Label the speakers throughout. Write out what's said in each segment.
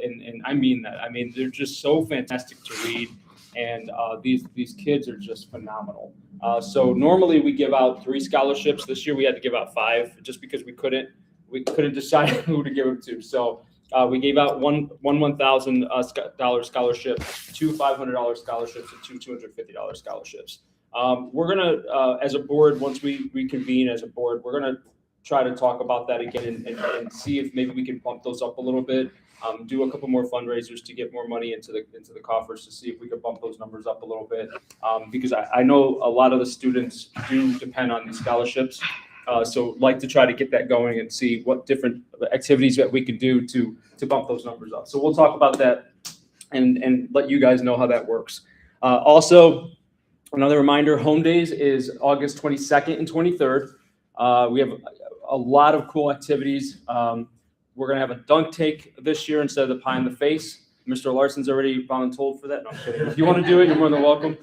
Speaker 1: and I mean that. I mean, they're just so fantastic to read, and these kids are just phenomenal. So normally we give out 3 scholarships. This year we had to give out 5 just because we couldn't decide who to give them to. So we gave out one $1,000 scholarship, 2 $500 scholarships, and 2 $250 scholarships. We're gonna, as a board, once we reconvene as a board, we're gonna try to talk about that again and see if maybe we can bump those up a little bit. Do a couple more fundraisers to get more money into the coffers to see if we can bump those numbers up a little bit. Because I know a lot of the students do depend on these scholarships. So like to try to get that going and see what different activities that we can do to bump those numbers up. So we'll talk about that and let you guys know how that works. Also, another reminder, Home Days is August 22nd and 23rd. We have a lot of cool activities. We're going to have a dunk tank this year instead of the pie in the face. Mr. Larson's already volunteered for that. No, I'm kidding. If you want to do it, you're more than welcome.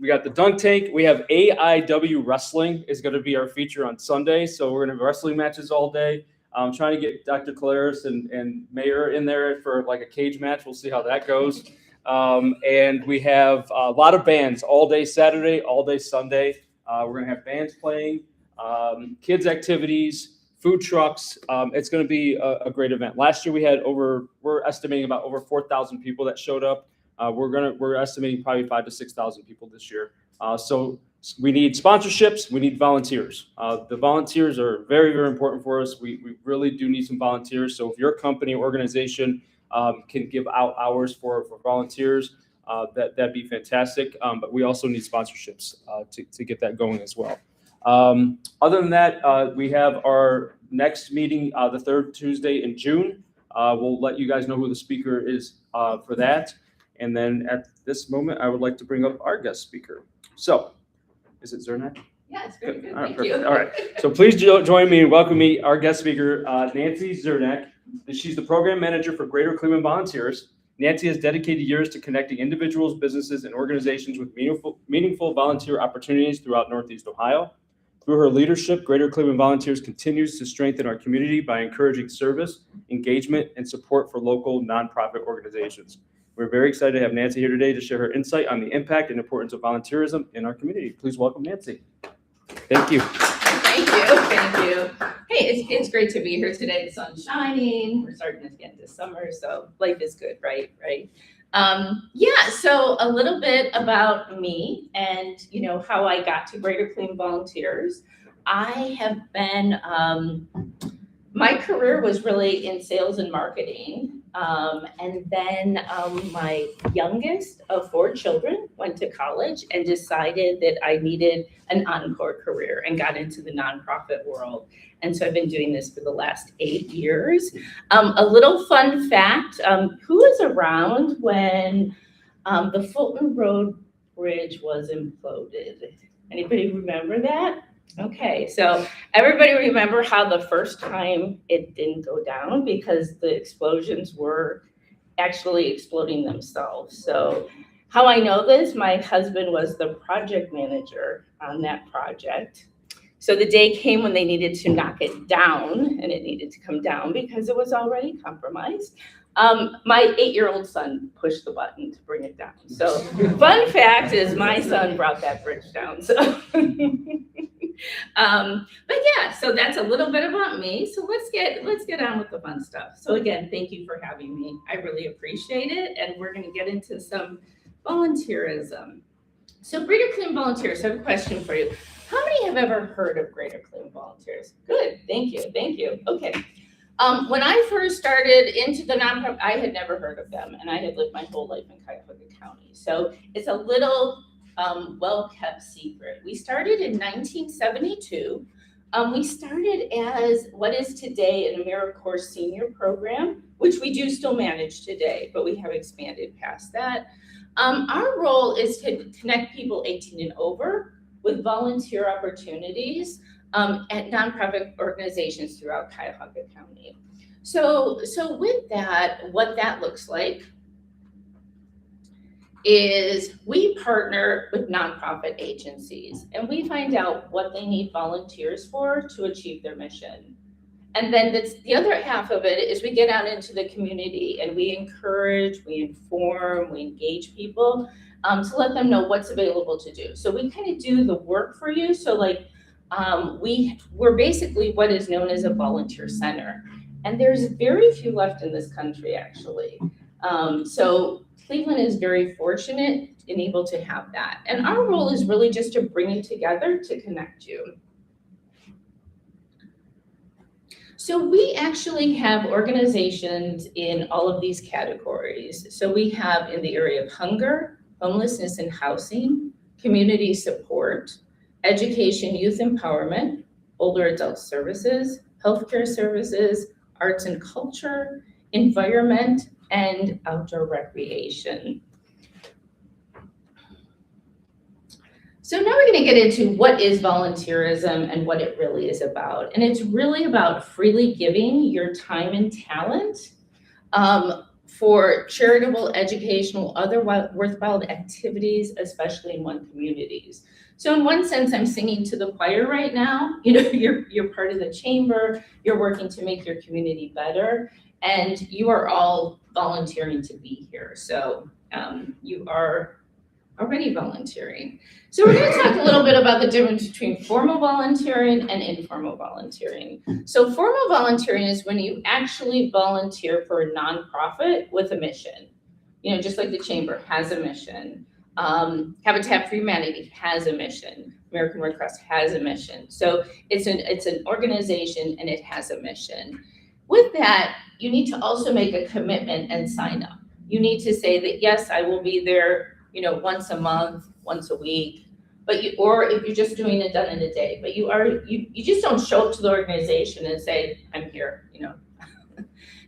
Speaker 1: We got the dunk tank. We have AIW Wrestling is going to be our feature on Sunday. So we're going to have wrestling matches all day. I'm trying to get Dr. Claris and Mayor in there for like a cage match. We'll see how that goes. And we have a lot of bands all day Saturday, all day Sunday. We're going to have bands playing, kids activities, food trucks. It's going to be a great event. Last year we had we're estimating about over 4,000 people that showed up. We're estimating probably 5,000 to 6,000 people this year. So we need sponsorships. We need volunteers. The volunteers are very, very important for us. We really do need some volunteers. So if your company or organization can give out hours for volunteers, that'd be fantastic. But we also need sponsorships to get that going as well. Other than that, we have our next meeting the 3rd Tuesday in June. We'll let you guys know who the speaker is for that. And then at this moment, I would like to bring up our guest speaker. So, is it Zernak?
Speaker 2: Yeah, it's very good.
Speaker 1: All right,
Speaker 2: Thank
Speaker 1: perfect.
Speaker 2: you.
Speaker 1: All right. So please join me and welcome our guest speaker, Nancy Zernak. She's the program manager for Greater Cleveland Volunteers. Nancy has dedicated years to connecting individuals, businesses, and organizations with meaningful volunteer opportunities throughout Northeast Ohio. Through her leadership, Greater Cleveland Volunteers continues to strengthen our community by encouraging service, engagement, and support for local nonprofit organizations. We're very excited to have Nancy here today to share her insight on the impact and importance of volunteerism in our community. Please welcome Nancy. Thank you.
Speaker 2: Thank you. Thank you. Hey, it's great to be here today. The sun's shining. We're starting to get into summer, so life is good, right? Yeah, so a little bit about me and, how I got to Greater Cleveland Volunteers. I have been, my career was really in sales and marketing. And then my youngest of 4 children went to college and decided that I needed an encore career and got into the nonprofit world. And so I've been doing this for the last 8 years. A little fun fact, who was around when the Fulton Road Bridge was imploded? Anybody remember that? Okay, so everybody remember how the first time it didn't go down because the explosions were actually exploding themselves. So how I know this, my husband was the project manager on that project. So the day came when they needed to knock it down, and it needed to come down because it was already compromised. My 8-year-old son pushed the button to bring it down. So fun fact is my son brought that bridge down. So. But yeah, so that's a little bit about me. So let's get on with the fun stuff. So again, thank you for having me. I really appreciate it. And we're going to get into some volunteerism. So Greater Cleveland Volunteers, I have a question for you. How many have ever heard of Greater Cleveland Volunteers? Good, thank you. Okay. When I first started into the nonprofit, I had never heard of them, and I had lived my whole life in Cuyahoga County. So it's a little well-kept secret. We started in 1972. We started as what is today an AmeriCorps senior program, which we do still manage today, but we have expanded past that. Our role is to connect people 18 and over with volunteer opportunities at nonprofit organizations throughout Cuyahoga County. So with that, what that looks like is we partner with nonprofit agencies and we find out what they need volunteers for to achieve their mission. And then the other half of it is we get out into the community and we encourage, we inform, we engage people to let them know what's available to do. So we kind of do the work for you. So like we're basically what is known as a volunteer center. And there's very few left in this country, actually. So Cleveland is very fortunate and able to have that. And our role is really just to bring you together to connect you. So we actually have organizations in all of these categories. So we have in the area of hunger, homelessness and housing, community support, education, youth empowerment, older adult services, healthcare services, arts and culture, environment, and outdoor recreation. So now we're going to get into what is volunteerism and what it really is about. And it's really about freely giving your time and talent for charitable, educational, other worthwhile activities, especially in one communities. So in one sense, I'm singing to the choir right now. You know, you're part of the chamber, you're working to make your community better, and you are all volunteering to be here. So you are already volunteering. So we're going to talk a little bit about the difference between formal volunteering and informal volunteering. So formal volunteering is when you actually volunteer for a nonprofit with a mission. You know, just like the chamber has a mission. Habitat for Humanity has a mission. American Red Cross has a mission. So it's an organization and it has a mission. With that, you need to also make a commitment and sign up. You need to say that, yes, I will be there, you know, once a month, once a week, or if you're just doing it done in a day, but you just don't show up to the organization and say, I'm here, you know.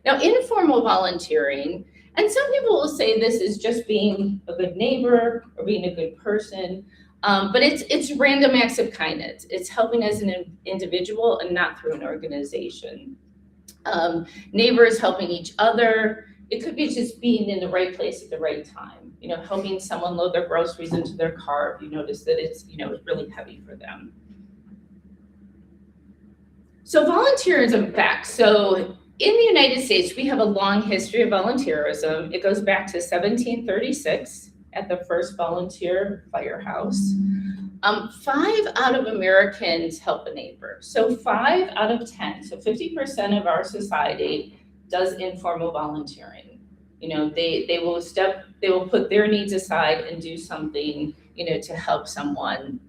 Speaker 2: Now, informal volunteering, and some people will say this is just being a good neighbor or being a good person, but it's random acts of kindness. It's helping as an individual and not through an organization. Neighbors helping each other. It could be just being in the right place at the right time, you know, helping someone load their groceries into their car if you notice that it's, you know, really heavy for them. So volunteerism facts. So in the United States, we have a long history of volunteerism. It goes back to 1736 at the first volunteer firehouse. 5 out of Americans help a neighbor. So 5 out of 10, so 50% of our society does informal volunteering. You know, they will put their needs aside and do something, you know, to help someone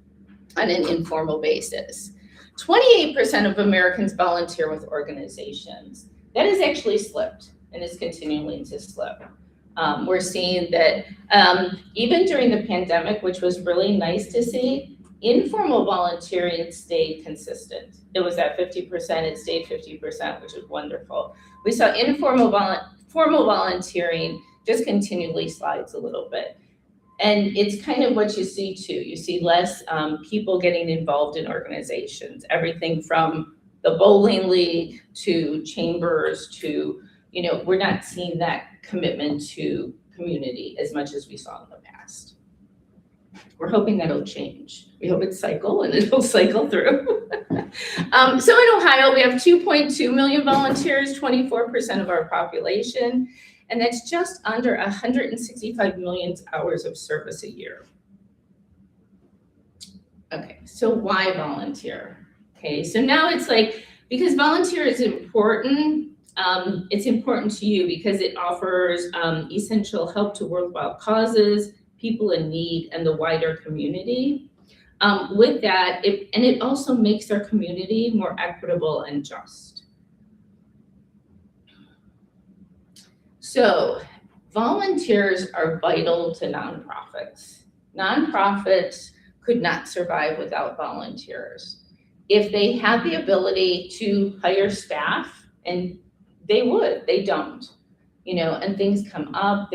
Speaker 2: on an informal basis. 28% of Americans volunteer with organizations. That has actually slipped and is continuing to slip. We're seeing that even during the pandemic, which was really nice to see, informal volunteering stayed consistent. It was at 50%, it stayed 50%, which is wonderful. We saw formal volunteering just continually slides a little bit. And it's kind of what you see too. You see less people getting involved in organizations, everything from the bowling league to chambers to, you know, we're not seeing that commitment to community as much as we saw in the past. We're hoping that'll change. We hope it'll cycle through. So in Ohio, we have 2.2 million volunteers, 24% of our population, and that's just under 165 million hours of service a year. Okay, so why volunteer? Okay, so now it's like, because volunteer is important, it's important to you because it offers essential help to worthwhile causes, people in need, and the wider community. With that, it also makes our community more equitable and just. So volunteers are vital to nonprofits. Nonprofits could not survive without volunteers. If they had the ability to hire staff, and they would, they don't, you know, and things come up.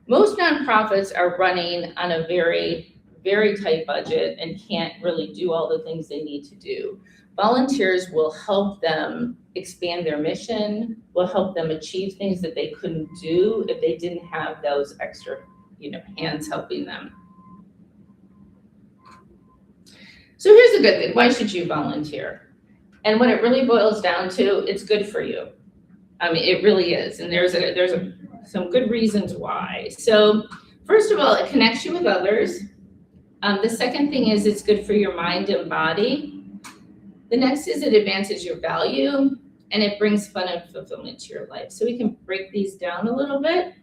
Speaker 2: Most nonprofits are running on a very, very tight budget and can't really do all the things they need to do. Volunteers will help them expand their mission, will help them achieve things that they couldn't do if they didn't have those extra, you know, hands helping them. So here's the good thing. Why should you volunteer? And what it really boils down to, it's good for you. I mean, it really is. And there's some good reasons why. So first of all, it connects you with others. The second thing is it's good for your mind and body. The next is it advances your value, and it brings fun and fulfillment to your life. So we can break these down a little bit.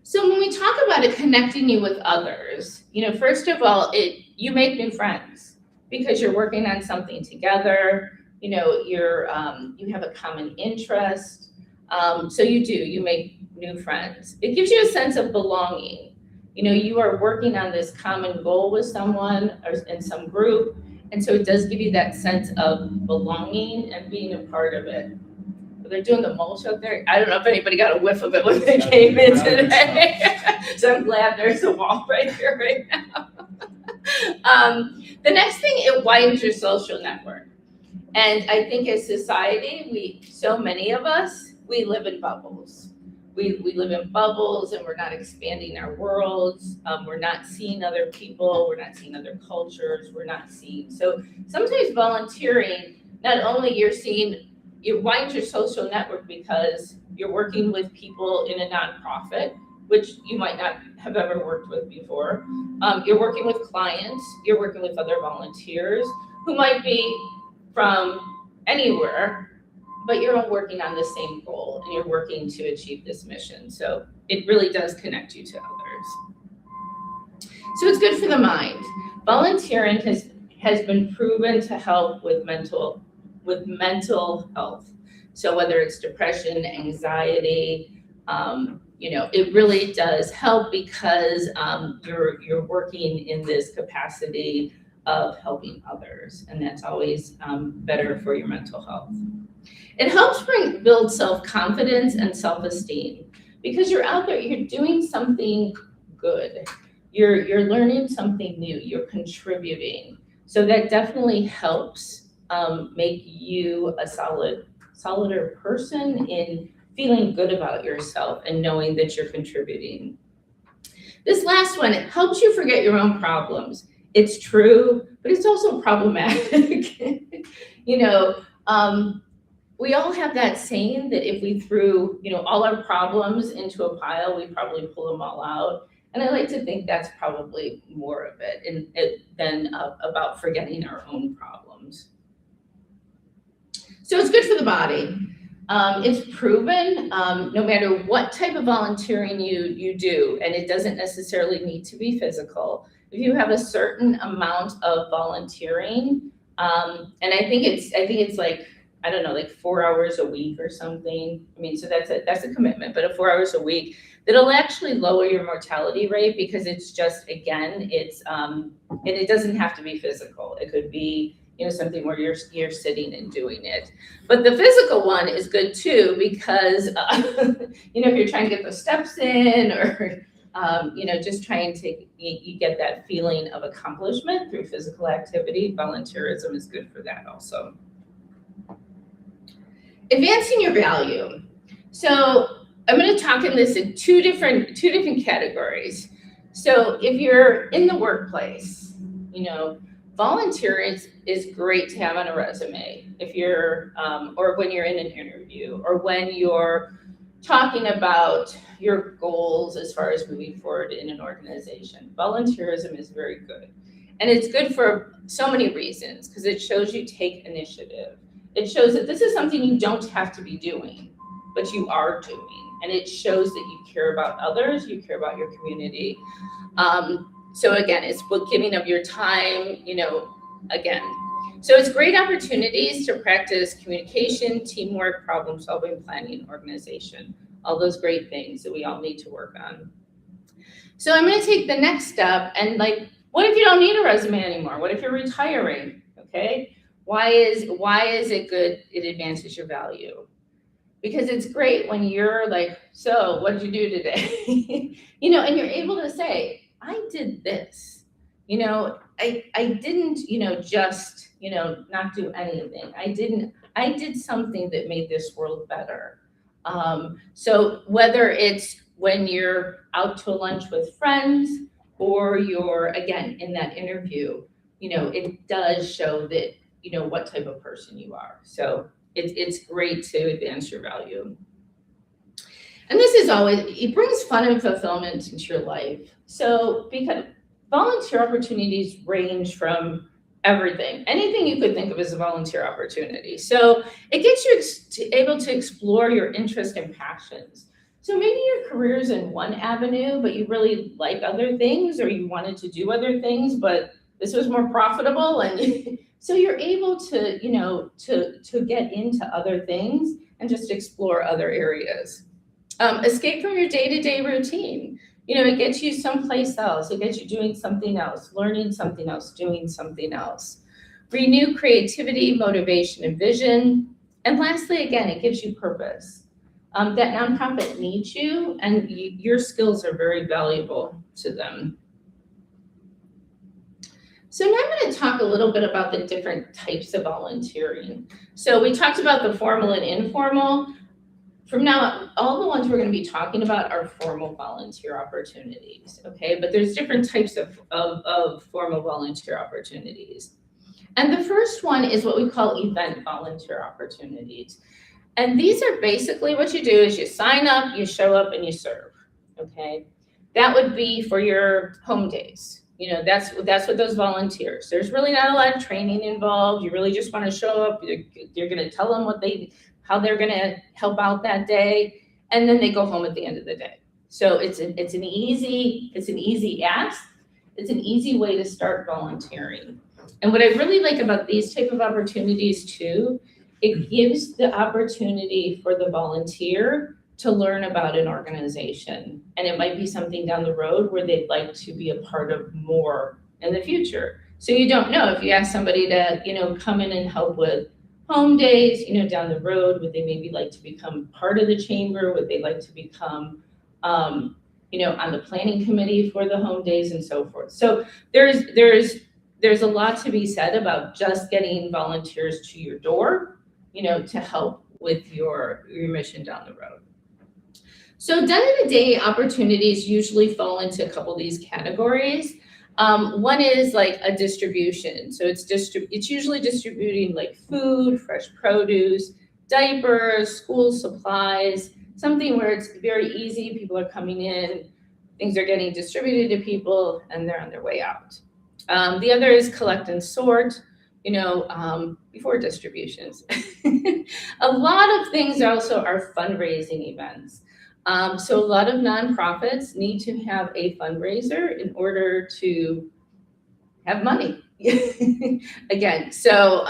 Speaker 2: So when we talk about it connecting you with others, first of all, you make new friends because you're working on something together. You have a common interest. So you make new friends. It gives you a sense of belonging. You are working on this common goal with someone or in some group. And so it does give you that sense of belonging and being a part of it. They're doing the mulch out there. I don't know if anybody got a whiff of it when they came in today. So I'm glad there's a wall right here right now. The next thing, it widens your social network. And I think as society, so many of us, we live in bubbles. We live in bubbles and we're not expanding our worlds. We're not seeing other people. We're not seeing other cultures. So sometimes volunteering, not only you wind your social network because you're working with people in a nonprofit, which you might not have ever worked with before. You're working with clients. You're working with other volunteers who might be from anywhere, but you're all working on the same goal and you're working to achieve this mission. So it really does connect you to others. So it's good for the mind. Volunteering has been proven to help with mental health. So whether it's depression, anxiety, it really does help because you're working in this capacity of helping others, and that's always better for your mental health. It helps build self-confidence and self-esteem because you're out there, you're doing something good. You're learning something new, you're contributing. So that definitely helps make you a solider person in feeling good about yourself and knowing that you're contributing. This last one, it helps you forget your own problems. It's true, but it's also problematic. We all have that saying that if we threw, all our problems into a pile, we'd probably pull them all out. And I like to think that's probably more of it than about forgetting our own problems. So it's good for the body. It's proven no matter what type of volunteering you do, and it doesn't necessarily need to be physical. If you have a certain amount of volunteering, and I think it's like, I don't know, like 4 hours a week or something. I mean, so that's a commitment, but 4 hours a week, that'll actually lower your mortality rate because it's just, again, and it doesn't have to be physical. It could be, something where you're sitting and doing it. But the physical one is good too because, if you're trying to get those steps in or, just trying to, you get that feeling of accomplishment through physical activity. Volunteerism is good for that also. Advancing your value. So I'm going to talk in this in two different categories. So if you're in the workplace, volunteering is great to have on a resume. If you're, or when you're in an interview, or when you're talking about your goals as far as moving forward in an organization. Volunteerism is very good. And it's good for so many reasons because it shows you take initiative. It shows that this is something you don't have to be doing, but you are doing. And it shows that you care about others, you care about your community. So again, it's giving of your time, again. So it's great opportunities to practice communication, teamwork, problem solving, planning, organization, all those great things that we all need to work on. So I'm going to take the next step and what if you don't need a resume anymore? What if you're retiring? Okay. Why is it good? It advances your value. Because it's great when you're like, so what did you do today? And you're able to say, I did this, I didn't, just, not do anything. I did something that made this world better. So whether it's when you're out to lunch with friends or you're, again, in that interview, it does show that what type of person you are. So it's great to advance your value. And this is always, it brings fun and fulfillment into your life. So because volunteer opportunities range from everything, anything you could think of as a volunteer opportunity. So it gets you able to explore your interests and passions. So maybe your career is in one avenue, but you really like other things, or you wanted to do other things, but this was more profitable, and so you're able to, to get into other things and just explore other areas. Escape from your day-to-day routine. It gets you someplace else. It gets you doing something else, learning something else, doing something else. Renew creativity, motivation, and vision. And lastly, again, it gives you purpose. That nonprofit needs you, and your skills are very valuable to them. So now I'm going to talk a little bit about the different types of volunteering. So we talked about the formal and informal. From now on, all the ones we're going to be talking about are formal volunteer opportunities, okay? But there's different types of formal volunteer opportunities. And the first one is what we call event volunteer opportunities. And these are basically what you do is you sign up, you show up, and you serve, okay? That would be for your home days. That's what those volunteers. There's really not a lot of training involved. You really just want to show up. You're going to tell them how they're going to help out that day, and then they go home at the end of the day. So it's an easy ask. It's an easy way to start volunteering. And what I really like about these type of opportunities too, it gives the opportunity for the volunteer to learn about an organization. And it might be something down the road where they'd like to be a part of more in the future. So you don't know if you ask somebody to, come in and help with home days, down the road, would they maybe like to become part of the chamber? Would they like to become, on the planning committee for the home days and so forth? So there's a lot to be said about just getting volunteers to your door, to help with your mission down the road. So done-in-a-day opportunities usually fall into a couple of these categories. One is like a distribution. So it's usually distributing like food, fresh produce, diapers, school supplies, something where it's very easy. People are coming in, things are getting distributed to people, and they're on their way out. The other is collect and sort, before distributions. A lot of things also are fundraising events. So a lot of nonprofits need to have a fundraiser in order to have money. Again, so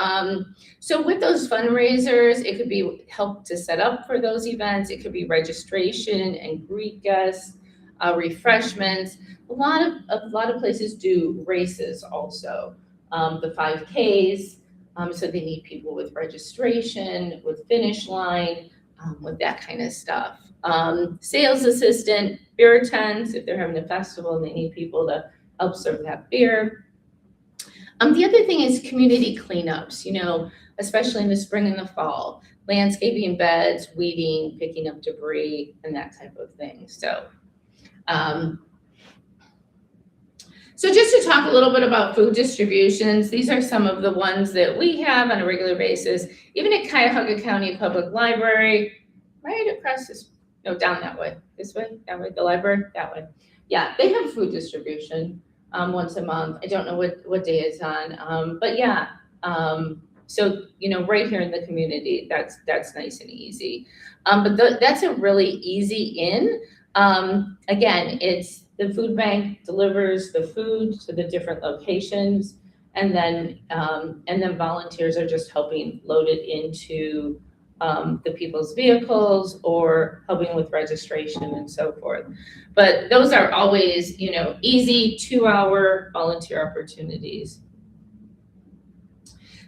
Speaker 2: with those fundraisers, it could be help to set up for those events. It could be registration and greet guests, refreshments. A lot of places do races also, the 5Ks. So they need people with registration, with finish line, with that kind of stuff. Sales assistant, beer tents, if they're having a festival and they need people to help serve that beer. The other thing is community cleanups, especially in the spring and the fall, landscaping beds, weeding, picking up debris, and that type of thing. So just to talk a little bit about food distributions, these are some of the ones that we have on a regular basis, even at Cuyahoga County Public Library, right across down that way, this way, that way, the library, that way. Yeah, they have food distribution once a month. I don't know what day it's on, but yeah. So, right here in the community, that's nice and easy. But that's a really easy in. Again, it's the food bank delivers the food to the different locations, and then volunteers are just helping load it into the people's vehicles or helping with registration and so forth. But those are always, easy 2-hour volunteer opportunities.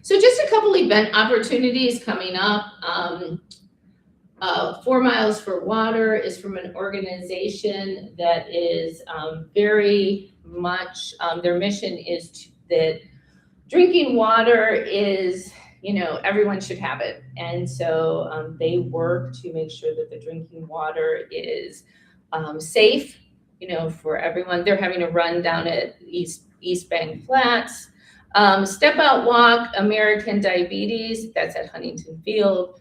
Speaker 2: So just a couple event opportunities coming up. 4 Miles for Water is from an organization that is very much, their mission is that drinking water is, everyone should have it. And so they work to make sure that the drinking water is safe, for everyone. They're having a run down at East Bank Flats. Step Out Walk, American Diabetes, that's at Huntington Field.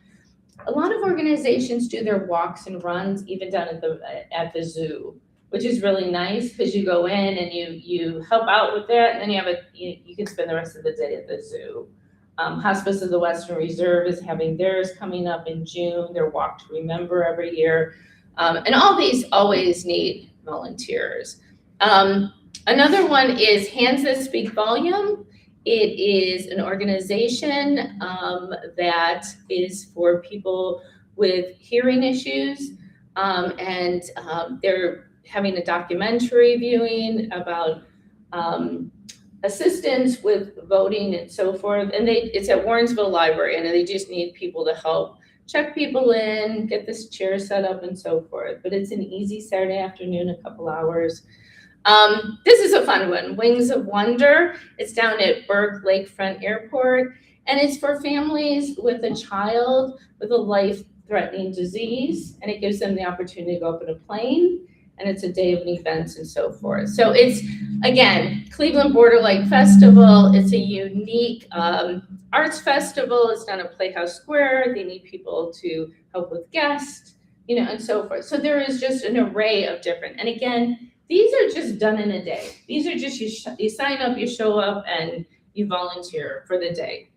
Speaker 2: A lot of organizations do their walks and runs even down at the zoo, which is really nice because you go in and you help out with that, and then you can spend the rest of the day at the zoo. Hospice of the Western Reserve is having theirs coming up in June, their Walk to Remember every year. And all these always need volunteers. Another one is Hands That Speak Volume. It is an organization that is for people with hearing issues, and they're having a documentary viewing about assistance with voting and so forth. And it's at Warrensville Library, and they just need people to help check people in, get this chair set up and so forth. But it's an easy Saturday afternoon, a couple hours. This is a fun one, Wings of Wonder. It's down at Berg Lakefront Airport, and it's for families with a child with a life-threatening disease, and it gives them the opportunity to go up in a plane, and it's a day of events and so forth. So it's, again, Cleveland Border Light Festival. It's a unique arts festival. It's done at Playhouse Square. They need people to help with guests, and so forth. So there is just an array of different, and again, these are just done in a day. These are just, you sign up, you show up, and you volunteer for the day.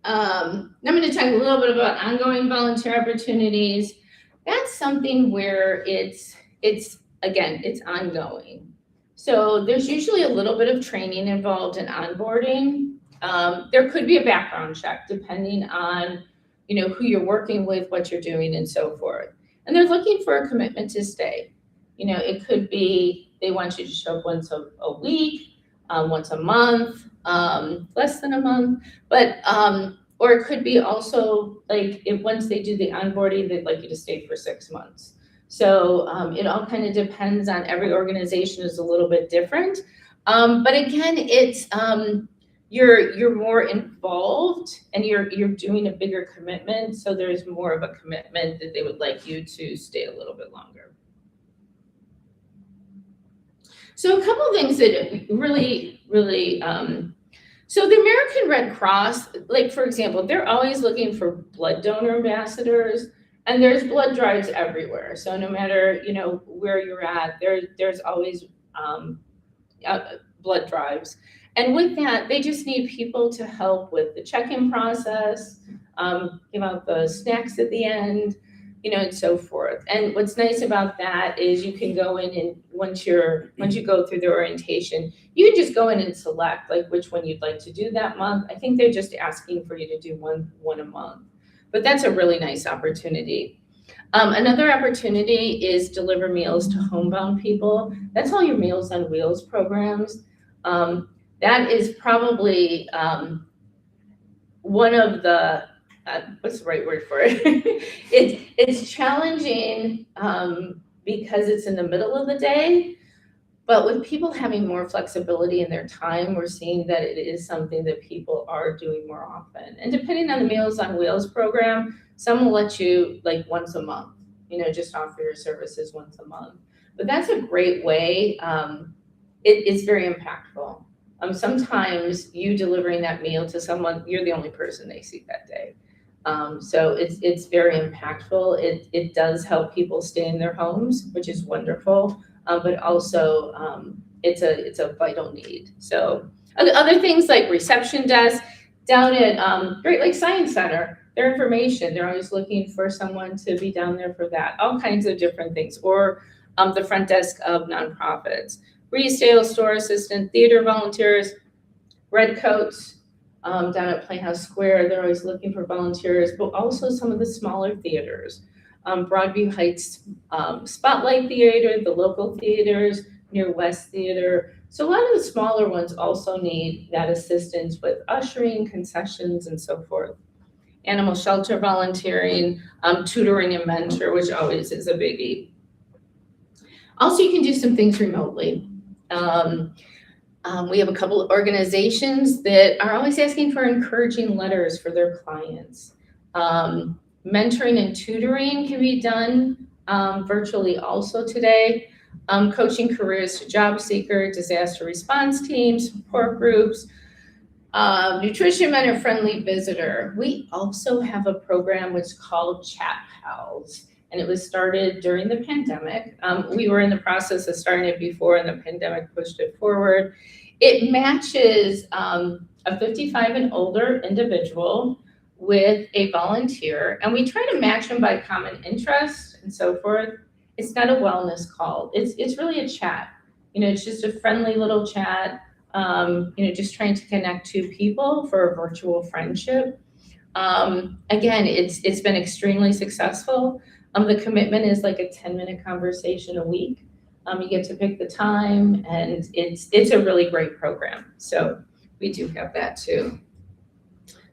Speaker 2: Now I'm going to talk a little bit about ongoing volunteer opportunities. That's something where it's ongoing. So there's usually a little bit of training involved in onboarding. There could be a background check depending on, who you're working with, what you're doing, and so forth. And they're looking for a commitment to stay. It could be they want you to show up once a week, once a month, less than a month, but or it could be also like if once they do the onboarding, they'd like you to stay for 6 months. So it all kind of depends on, every organization is a little bit different. But again, it's you're more involved and you're doing a bigger commitment. So there's more of a commitment that they would like you to stay a little bit longer. So a couple of things that really, so the American Red Cross, like for example, they're always looking for blood donor ambassadors, and there's blood drives everywhere. So no matter, where you're at, there's always blood drives. And with that, they just need people to help with the check-in process, give out the snacks at the end, and so forth. And what's nice about that is you can go in and once you go through the orientation, you can just go in and select like which one you'd like to do that month. I think they're just asking for you to do one a month, but that's a really nice opportunity. Another opportunity is deliver meals to homebound people. That's all your Meals on Wheels programs. That is probably one of the what's the right word for it? It's challenging because it's in the middle of the day, but with people having more flexibility in their time, we're seeing that it is something that people are doing more often. And depending on the Meals on Wheels program, some will let you like once a month, just offer your services once a month. But that's a great way. It's very impactful. Sometimes you delivering that meal to someone, you're the only person they see that day. So it's very impactful. It does help people stay in their homes, which is wonderful. But also it's a vital need. So other things like reception desk down at Great Lakes Science Center, their information, they're always looking for someone to be down there for that. All kinds of different things. Or the front desk of nonprofits, resale store assistant, theater volunteers, Redcoats. Down at Playhouse Square, they're always looking for volunteers, but also some of the smaller theaters. Broadview Heights Spotlight Theater, the local theaters, near West Theater. So a lot of the smaller ones also need that assistance with ushering, concessions, and so forth. Animal shelter volunteering, tutoring and mentor, which always is a biggie. Also, you can do some things remotely. We have a couple of organizations that are always asking for encouraging letters for their clients. Mentoring and tutoring can be done virtually also today. coaching careers to job seeker, disaster response teams, support groups, nutrition mentor friendly visitor. We also have a program which is called Chat Pals, and it was started during the pandemic. We were in the process of starting it before, and the pandemic pushed it forward. It matches a 55 and older individual with a volunteer, and we try to match them by common interest and so forth. It's not a wellness call. It's really a chat. It's just a friendly little chat. Just trying to connect two people for a virtual friendship. Again, it's been extremely successful. The commitment is like a 10-minute conversation a week. You get to pick the time, and it's a really great program. So we do have that too.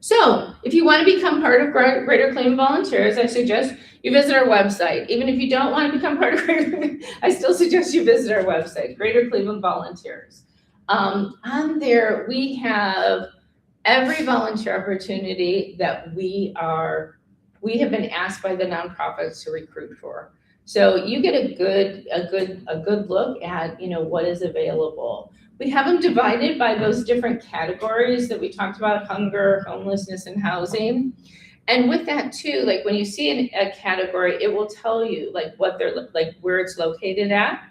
Speaker 2: So if you want to become part of Greater Cleveland Volunteers, I suggest you visit our website. Even if you don't want to become part of Greater Cleveland, I still suggest you visit our website, Greater Cleveland Volunteers. On there, we have every volunteer opportunity that we have been asked by the nonprofits to recruit for. So you get a good look at, what is available. We have them divided by those different categories that we talked about: hunger, homelessness, and housing. And with that too, like when you see a category, it will tell you like what they're like, where it's located at,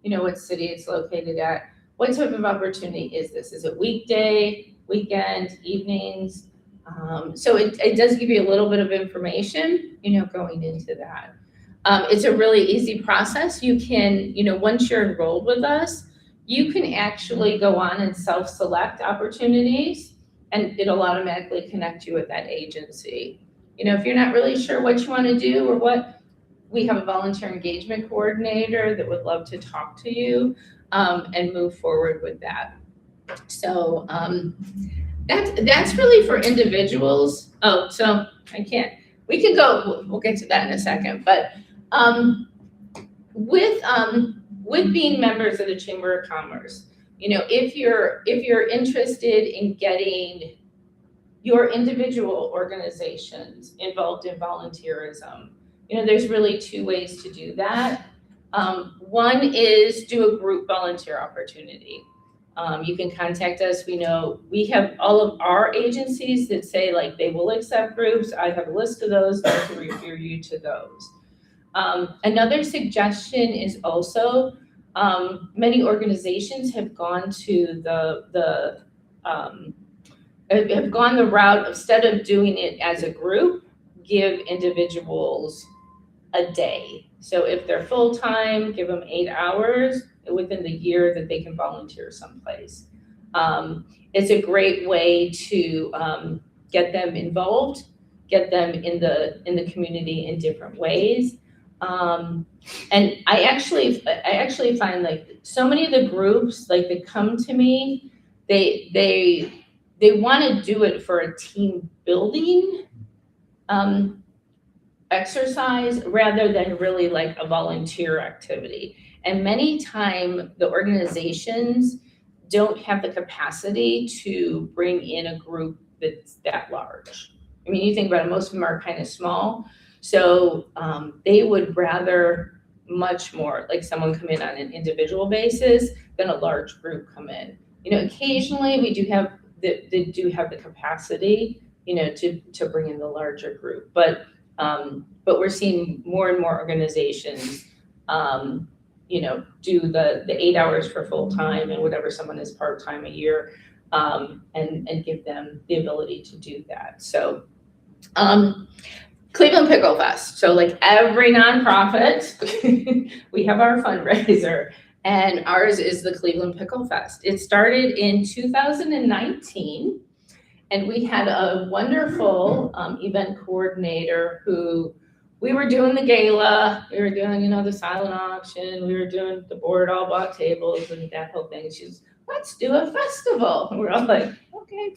Speaker 2: what city it's located at. What type of opportunity is this? Is it weekday, weekend, evenings? So it does give you a little bit of information, going into that. It's a really easy process. You can, once you're enrolled with us, you can actually go on and self-select opportunities, and it'll automatically connect you with that agency. If you're not really sure what you want to do or what, we have a volunteer engagement coordinator that would love to talk to you and move forward with that. So that's really for individuals. Oh, so we can go, we'll get to that in a second, but with being members of the Chamber of Commerce, if you're interested in getting your individual organizations involved in volunteerism, there's really two ways to do that. One is do a group volunteer opportunity. You can contact us. We have all of our agencies that say like they will accept groups. I have a list of those. I can refer you to those. Another suggestion is also many organizations have gone to have gone the route, instead of doing it as a group, give individuals a day. So if they're full-time, give them 8 hours within the year that they can volunteer someplace. It's a great way to get them involved, get them in the community in different ways. And I actually find like so many of the groups, like they come to me, they want to do it for a team building exercise rather than really like a volunteer activity. And many times the organizations don't have the capacity to bring in a group that's that large. I mean, you think about it, most of them are kind of small. So they would rather much more like someone come in on an individual basis than a large group come in. Occasionally we do have they do have the capacity, to bring in the larger group, but we're seeing more and more organizations, do the 8 hours for full time and whatever someone is part time a year, and give them the ability to do that. So, Cleveland Pickle Fest. So like every nonprofit, we have our fundraiser, and ours is the Cleveland Pickle Fest. It started in 2019. And we had a wonderful event coordinator who, we were doing the gala, we were doing, the silent auction, we were doing the board all bought tables and that whole thing. She's, let's do a festival. And we're all like, okay.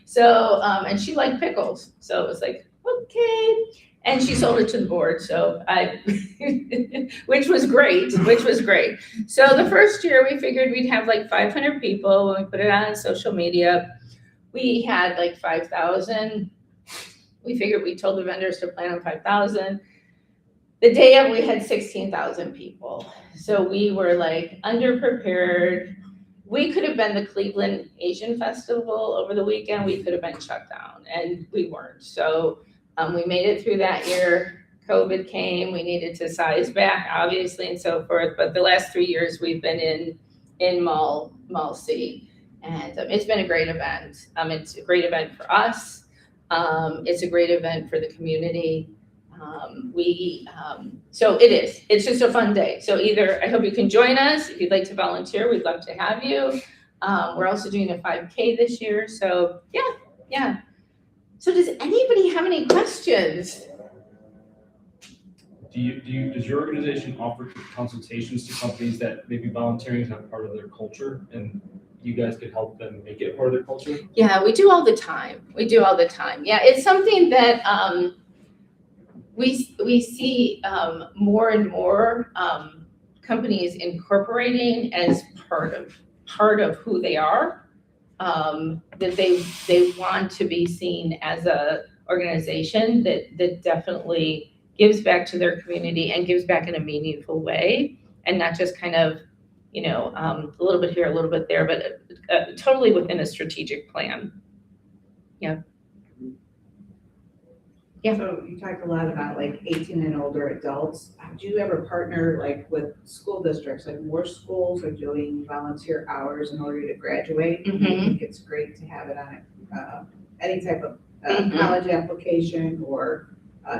Speaker 2: So, and she liked pickles. So it was like, okay. And she sold it to the board. So which was great. So the first year we figured we'd have like 500 people when we put it on social media. We had like 5,000. We figured we told the vendors to plan on 5,000. the day of, we had 16,000 people. So we were like underprepared. We could have been the Cleveland Asian Festival over the weekend. We could have been shut down, and we weren't. So we made it through that year. COVID came. We needed to size back, obviously, and so forth. But the last 3 years we've been in Mall C, and it's been a great event. It's a great event for us. It's a great event for the community. So it is. It's just a fun day. So either, I hope you can join us. If you'd like to volunteer, we'd love to have you. We're also doing a 5K this year. So yeah. So does anybody have any questions?
Speaker 1: Does your organization offer consultations to companies that maybe volunteering is not part of their culture, and you guys could help them make it part of their culture?
Speaker 2: Yeah, we do all the time. Yeah, it's something that we see more and more companies incorporating as part of who they are. That they want to be seen as a organization that definitely gives back to their community and gives back in a meaningful way, and not just kind of, a little bit here, a little bit there, but totally within a strategic plan. Yeah.
Speaker 3: So you talk a lot about like 18 and older adults. Do you ever partner like with school districts? Like more schools are doing volunteer hours in order to graduate.
Speaker 2: Mhm.
Speaker 3: I think it's great to have it on any type of
Speaker 2: Mhm.
Speaker 3: college application or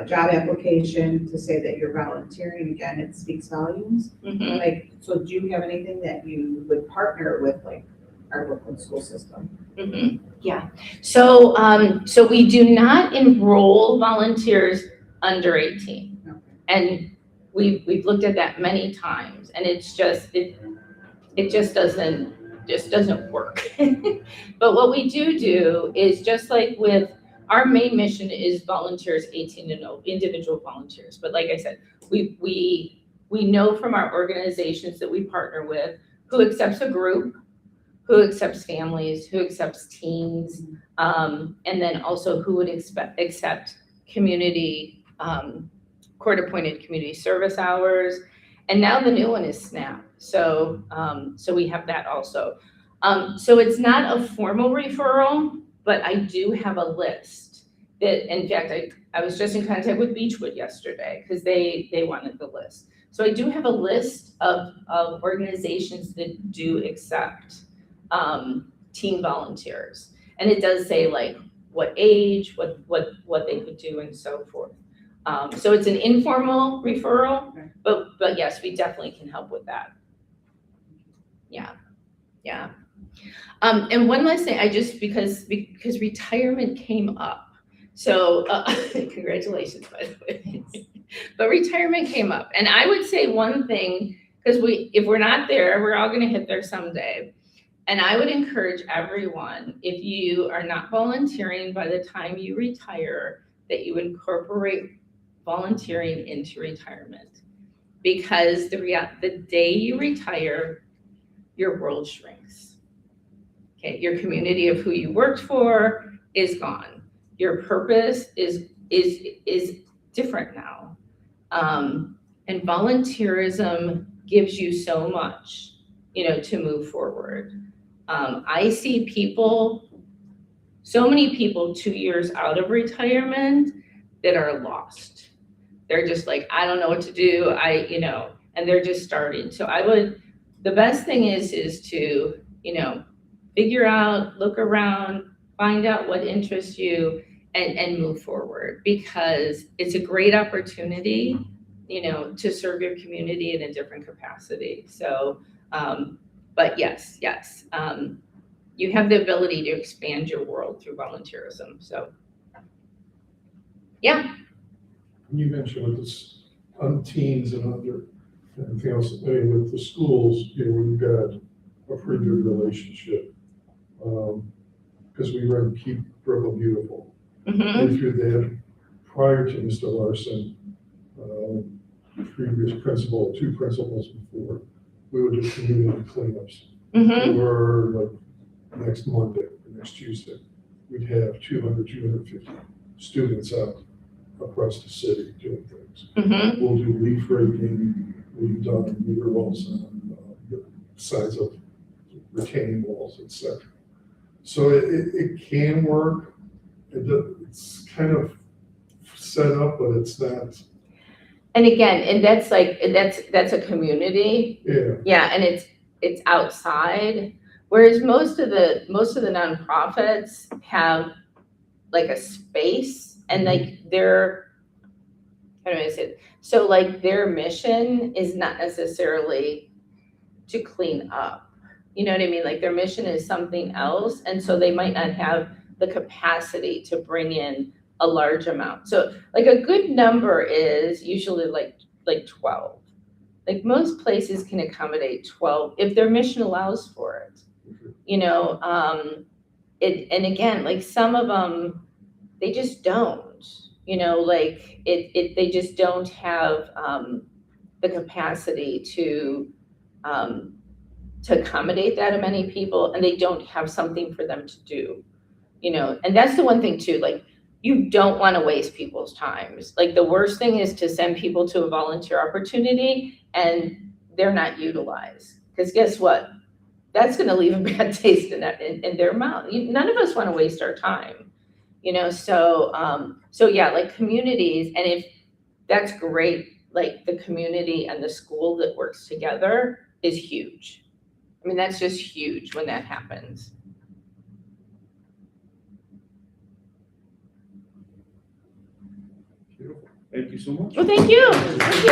Speaker 3: job application to say that you're volunteering. Again, it speaks volumes.
Speaker 2: Mhm.
Speaker 3: Like, so do you have anything that you would partner with, like our Brooklyn school system?
Speaker 2: Mhm. Yeah. So we do not enroll volunteers under 18.
Speaker 3: Okay.
Speaker 2: And we've looked at that many times, and it's just, it just doesn't work. But what we do is, just like with our main mission is volunteers 18 and over, individual volunteers. But like I said, we know from our organizations that we partner with who accepts a group, who accepts families, who accepts teens, and then also who would accept community, court-appointed community service hours. And now the new one is SNAP. So we have that also. So it's not a formal referral, but I do have a list that, in fact, I was just in contact with Beechwood yesterday because they wanted the list. So I do have a list of organizations that do accept teen volunteers. And it does say like what age, what they could do, and so forth. So it's an informal referral,
Speaker 3: Okay.
Speaker 2: but yes, we definitely can help with that. Yeah. And one last thing, because retirement came up. So congratulations, by the way. But retirement came up, and I would say one thing, because if we're not there, we're all going to hit there someday. And I would encourage everyone, if you are not volunteering by the time you retire, that you incorporate volunteering into retirement. Because the day you retire, your world shrinks. Okay, your community of who you worked for is gone. Your purpose is different now. And volunteerism gives you so much, to move forward. I see so many people 2 years out of retirement that are lost. They're just like, I don't know what to do. And they're just starting. So the best thing is to, figure out, look around, find out what interests you, and move forward, because it's a great opportunity, to serve your community in a different capacity. So, but yes, you have the ability to expand your world through volunteerism. So, yeah.
Speaker 4: You mentioned with this on teens and under everything else, with the schools, we've got a pretty good relationship. Because we run Keep Brooklyn Beautiful.
Speaker 2: Mm-hmm.
Speaker 4: And through that, prior to Mr. Larson, previous principal, 2 principals before, we would do community cleanups.
Speaker 2: Mm-hmm.
Speaker 4: Or like next Monday, or next Tuesday, we'd have 200, 250 students out across the city doing things.
Speaker 2: Mhm.
Speaker 4: We'll do leaf raking, we've done meter walls on the sides of retaining walls, et cetera. So it can work. It's kind of set up, but it's not,
Speaker 2: And again, and that's like, that's a community.
Speaker 4: yeah.
Speaker 2: Yeah, and it's outside, whereas most of the nonprofits have like a space and like how do I say it? So like their mission is not necessarily to clean up. You know what I mean? Like their mission is something else, and so they might not have the capacity to bring in a large amount. So like a good number is usually like 12. Like most places can accommodate 12 if their mission allows for it. You know, and again, like some of them, they just don't, you know, like they just don't have the capacity to accommodate that many people, and they don't have something for them to do, you know. And that's the one thing too, like you don't want to waste people's times. Like the worst thing is to send people to a volunteer opportunity and they're not utilized, because guess what? That's going to leave a bad taste in their mouth. None of us want to waste our time, you know. So yeah, like communities, and if that's great, like the community and the school that works together is huge. I mean, that's just huge when that happens.
Speaker 1: Thank you so much.
Speaker 2: Well, thank you. Thank you.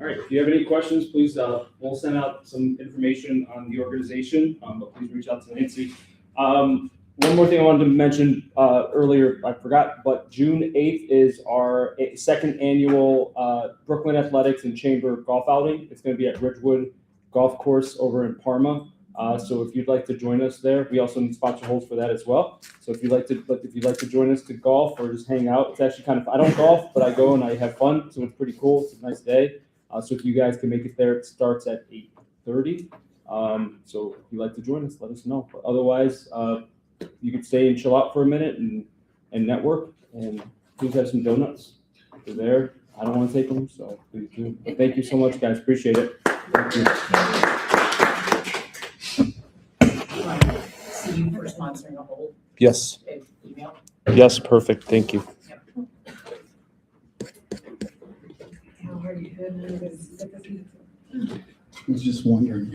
Speaker 1: All right, if you have any questions, please, we'll send out some information on the organization, but please reach out to Nancy. One more thing I wanted to mention earlier, I forgot, but June 8th is our second annual Brooklyn Athletics and Chamber golf outing. It's going to be at Ridgewood Golf Course over in Parma. So if you'd like to join us there, we also need sponsor holes for that as well. So if you'd like to join us to golf or just hang out, it's actually kind of, I don't golf, but I go and I have fun. So it's pretty cool. It's a nice day. So if you guys can make it there, it starts at 8:30. So if you'd like to join us, let us know. But otherwise, you can stay and chill out for a minute and network, and please have some donuts. If they're there, I don't want to take them, so please do. Thank you so much, guys. Appreciate it. Thank you.
Speaker 5: See you for sponsoring a whole
Speaker 6: Yes,
Speaker 5: email.
Speaker 6: yes, perfect, thank you.
Speaker 5: How are you?
Speaker 7: I was just wondering.